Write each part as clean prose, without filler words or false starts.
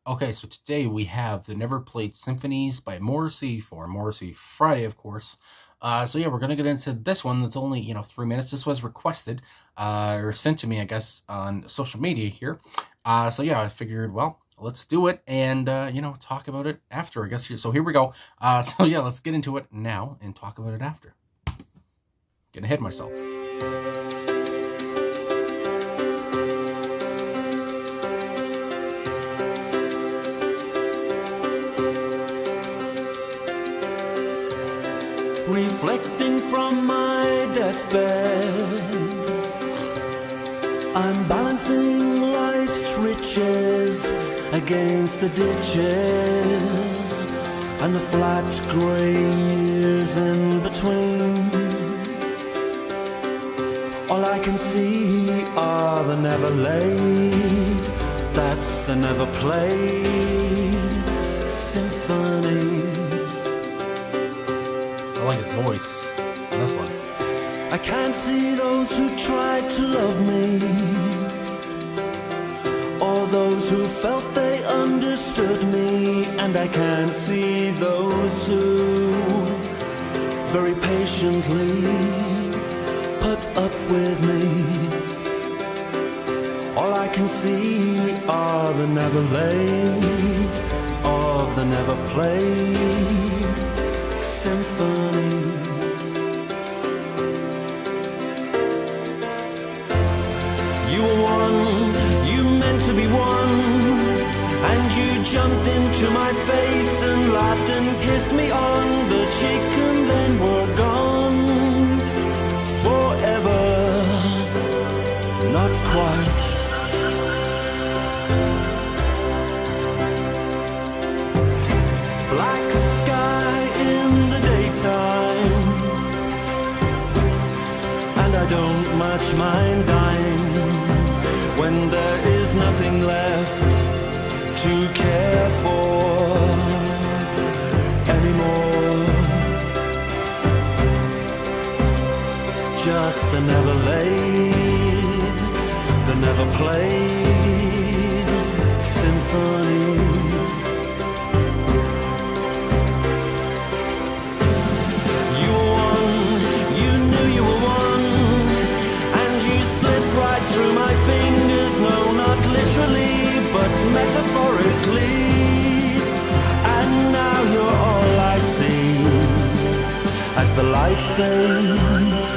Okay, so today we have the Never Played Symphonies by Morrissey for Morrissey Friday, of course. So yeah, we're gonna get into this one. That's only 3 minutes. This was requested or sent to me, I guess, on social media here. So yeah, I figured, well, let's do it and talk about it after. I guess so. Here we go. So yeah, let's get into it now and talk about it after. Getting ahead of myself. Reflecting from my deathbed, I'm balancing life's riches against the ditches and the flat grey years in between. All I can see are the never laid, that's the never played symphonies. I like his voice in this one. I can't see those who tried to love me, or those who felt they understood me, and I can't see those who very patiently put up with me. All I can see are the never laid of the never played symphonies. You were one, you meant to be one, and you jumped into my face and laughed and kissed me on the cheek, and then were gone forever. Not quite. Black sky in the daytime, and I don't much mind dying when there is nothing left to care for anymore. Just the never laid, the never played symphonies. You were one, you knew you were one, and you slipped right through my fingers. No, not literally, but metaphorically. And now you're all I see as the light fades.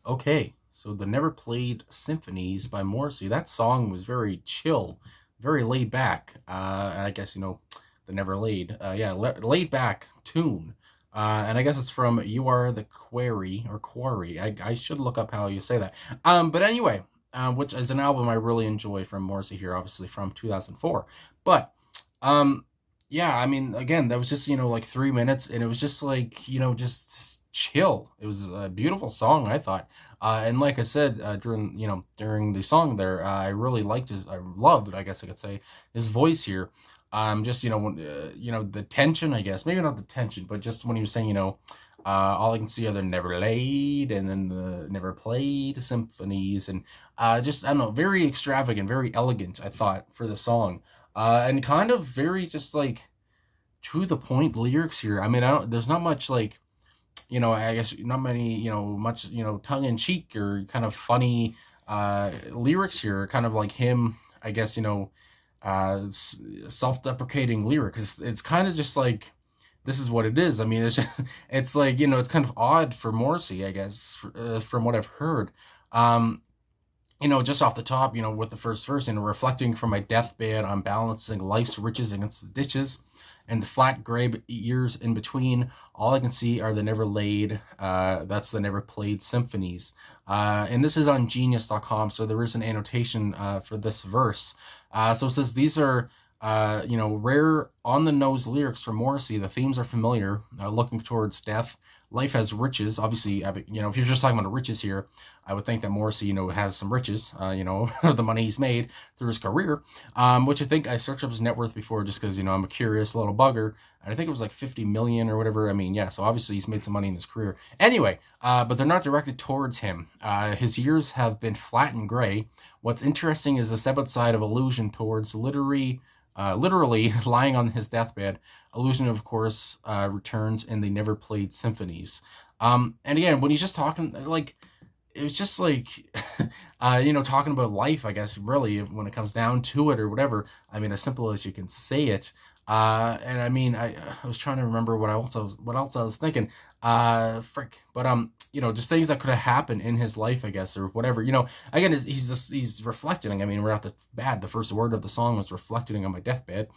Okay, so the Never Played Symphonies by Morrissey. That song was very chill, very laid back. And I guess, the Never Laid. Laid back tune. And I guess it's from You Are the Quarry, or Quarry. I should look up how you say that. But anyway, which is an album I really enjoy from Morrissey here, obviously from 2004. But, yeah, I mean, again, that was just, like 3 minutes, and it was just like, just chill. It was a beautiful song, I thought. And like I said, during the song there, I really liked I loved, I guess I could say, his voice here. Just, the tension, I guess, maybe not the tension, but just when he was saying, all I can see are the never laid and then the never played symphonies, and just, I don't know, very extravagant, very elegant, I thought, for the song. And kind of very just like to the point lyrics here. I mean, there's not much like, I guess not many, much, tongue in cheek or kind of funny lyrics here, kind of like him, I guess, self-deprecating lyrics. It's kind of just like, this is what it is. I mean, it's just, it's like, it's kind of odd for Morrissey, I guess, from what I've heard. Just off the top, with the first verse, reflecting from my deathbed, I'm balancing life's riches against the ditches and the flat gray years in between. All I can see are the never laid, that's the never played symphonies. And this is on genius.com, so there is an annotation for this verse. So it says, these are rare on the nose lyrics from Morrissey. The themes are familiar, looking towards death. Life has riches. Obviously, if you're just talking about the riches here, I would think that Morrissey, has some riches, the money he's made through his career, which I think I searched up his net worth before just because, I'm a curious little bugger. And I think it was like 50 million or whatever. I mean, yeah, so obviously he's made some money in his career. Anyway, but they're not directed towards him. His years have been flat and gray. What's interesting is the step outside of allusion towards literally lying on his deathbed. Illusion, of course, returns in the never played symphonies. And again, when he's just talking, like, it was just like, talking about life, I guess, really, when it comes down to it or whatever. I mean, as simple as you can say it. And I mean, I was trying to remember what else I was thinking. Frick. But, just things that could have happened in his life, I guess, or whatever. Again, he's reflecting. I mean, we're at the first word of the song was reflecting on my deathbed,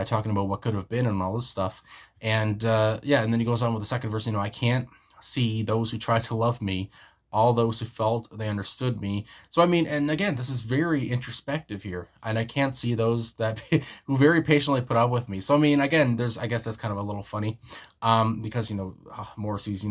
talking about what could have been and all this stuff. And, and then he goes on with the second verse, I can't see those who try to love me, all those who felt they understood me. So, I mean, and again, this is very introspective here, and I can't see those that who very patiently put up with me. So, I mean, again, I guess that's kind of a little funny, because, Morrissey's,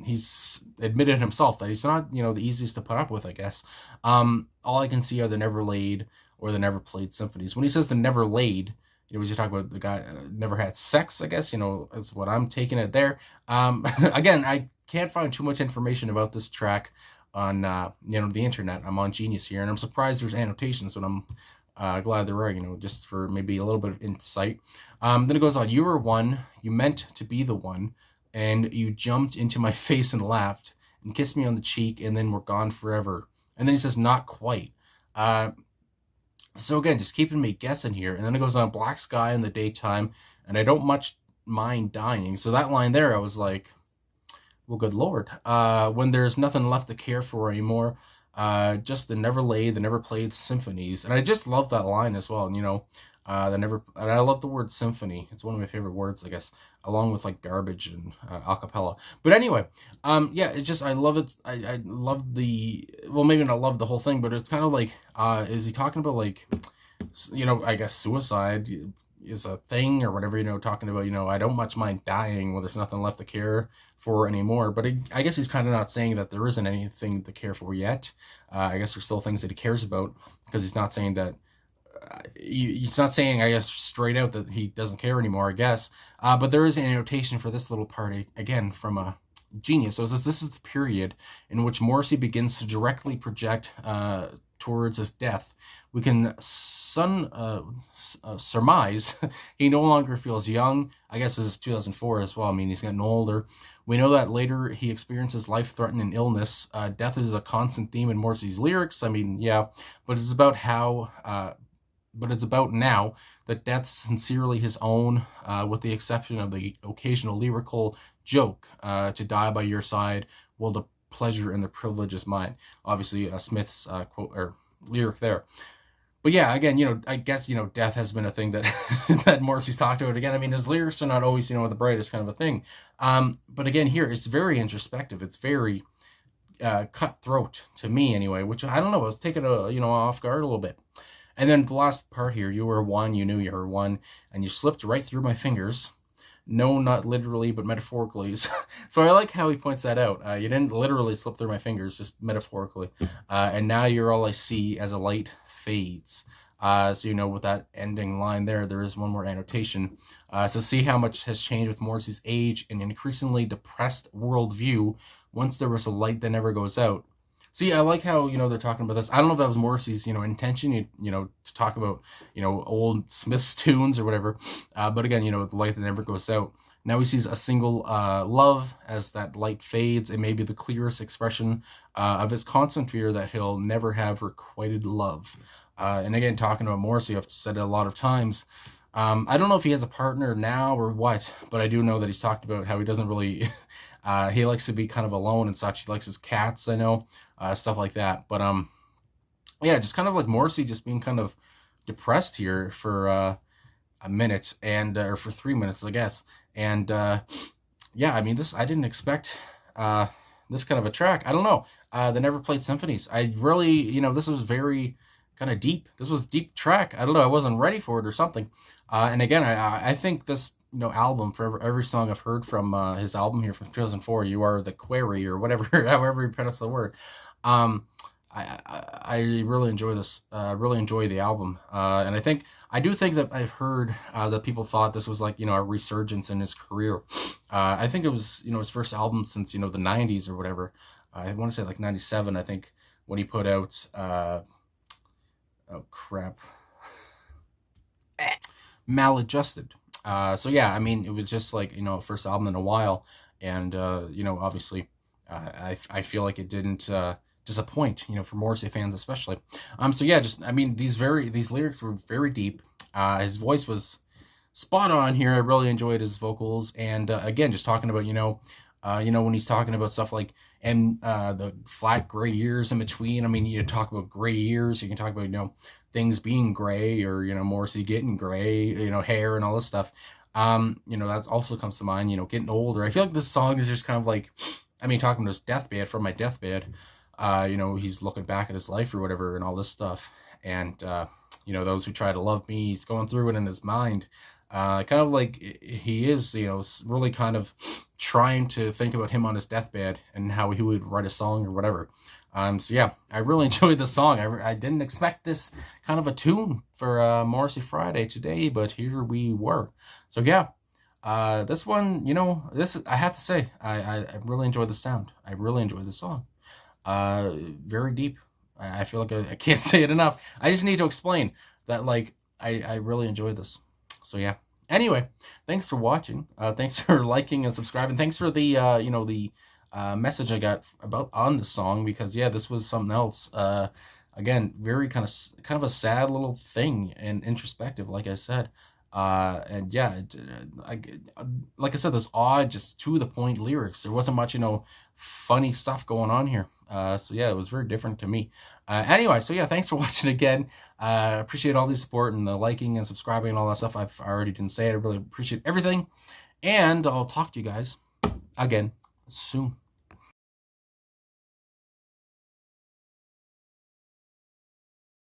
he's admitted himself that he's not, the easiest to put up with, I guess. All I can see are the never laid or the never played symphonies. When he says the never laid, we should talk about the guy never had sex, I guess, is what I'm taking it there. Again, I can't find too much information about this track on, the internet. I'm on Genius here, and I'm surprised there's annotations, but I'm glad there are, just for maybe a little bit of insight. Then it goes on, you were one, you meant to be the one, and you jumped into my face and laughed, and kissed me on the cheek, and then we're gone forever. And then he says, not quite. So again, just keeping me guessing here. And then it goes on, black sky in the daytime, and I don't much mind dying. So that line there, I was like, well, good Lord. When there's nothing left to care for anymore, just the never laid, the never played symphonies. And I just love that line as well. And I love the word symphony. It's one of my favorite words, I guess, along with like garbage and acapella. But anyway, it's just, I love it. I love maybe not love the whole thing, but it's kind of like, is he talking about like, I guess suicide is a thing or whatever, talking about, I don't much mind dying when there's nothing left to care for anymore. But I guess he's kind of not saying that there isn't anything to care for yet. I guess there's still things that he cares about, because he's not saying that, he's not saying, I guess, straight out that he doesn't care anymore, I guess. But there is an annotation for this little part, again, from a Genius. So it says, this is the period in which Morrissey begins to directly project towards his death. We can surmise he no longer feels young. I guess this is 2004 as well. I mean, he's getting older. We know that later he experiences life-threatening illness. Death is a constant theme in Morrissey's lyrics. I mean, yeah, but it's about now that death's sincerely his own, with the exception of the occasional lyrical joke, to die by your side, will the pleasure and the privilege is mine. Obviously, Smith's quote or lyric there. But yeah, again, I guess, death has been a thing that that Morrissey's talked about again. I mean, his lyrics are not always, the brightest kind of a thing. But again, here, it's very introspective. It's very cutthroat to me anyway, which I don't know, I was taken off guard a little bit. And then the last part here, you were one, you knew you were one, and you slipped right through my fingers. No, not literally, but metaphorically. So I like how he points that out. You didn't literally slip through my fingers, just metaphorically. And now you're all I see as a light fades. So, with that ending line there is one more annotation. So see how much has changed with Morrissey's age and increasingly depressed worldview. Once there was a light that never goes out. See, I like how, they're talking about this. I don't know if that was Morrissey's, intention, to talk about, old Smith's tunes or whatever. But again, the light that never goes out. Now he sees a single love as that light fades. It may be the clearest expression of his constant fear that he'll never have requited love. And again, talking about Morrissey, I've said it a lot of times. I don't know if he has a partner now or what, but I do know that he's talked about how he doesn't really... he likes to be kind of alone and such. He likes his cats, I know, stuff like that. But just kind of like Morrissey just being kind of depressed here for a minute and or for 3 minutes, I guess. And I mean, I didn't expect this kind of a track. I don't know. The Never Played Symphonies. I really, this was very kind of deep. This was deep track. I don't know. I wasn't ready for it or something. And again, I think this album, for every song I've heard from his album here from 2004, "You Are the Query" or whatever, however you pronounce the word. I really enjoy this. Really enjoy the album, and I do think that I've heard that people thought this was like a resurgence in his career. I think it was his first album since the '90s or whatever. I want to say like '97. I think when he put out oh crap, Maladjusted. So yeah, I mean it was just like first album in a while, and obviously I feel like it didn't disappoint, for Morrissey fans especially. So yeah, just I mean these lyrics were very deep. His voice was spot on here. I really enjoyed his vocals, and again, just talking about when he's talking about stuff like and the flat gray years in between. I mean, you talk about gray years, you can talk about things being gray, or Morrissey getting gray, hair and all this stuff. That also comes to mind. Getting older. I feel like this song is just kind of like, I mean, talking to his deathbed, from my deathbed. He's looking back at his life or whatever and all this stuff. And, those who try to love me, he's going through it in his mind. Kind of like he is, really kind of trying to think about him on his deathbed and how he would write a song or whatever. So yeah, I really enjoyed the song. I didn't expect this kind of a tune for Morrissey Friday today, but here we were. So yeah, this one, I have to say, I really enjoyed the sound. I really enjoyed the song. Very deep. I feel like I can't say it enough. I just need to explain that, like, I really enjoy this. So yeah. Anyway, thanks for watching. Thanks for liking and subscribing. Thanks for the message I got on the song, because yeah, this was something else. Again, very kind of a sad little thing and introspective, like I said. And yeah, like I said, there's odd, just to the point lyrics. There wasn't much, funny stuff going on here. So yeah, it was very different to me. Anyway, so yeah, thanks for watching again. Appreciate all the support and the liking and subscribing and all that stuff. I already didn't say it. I really appreciate everything. And I'll talk to you guys again soon.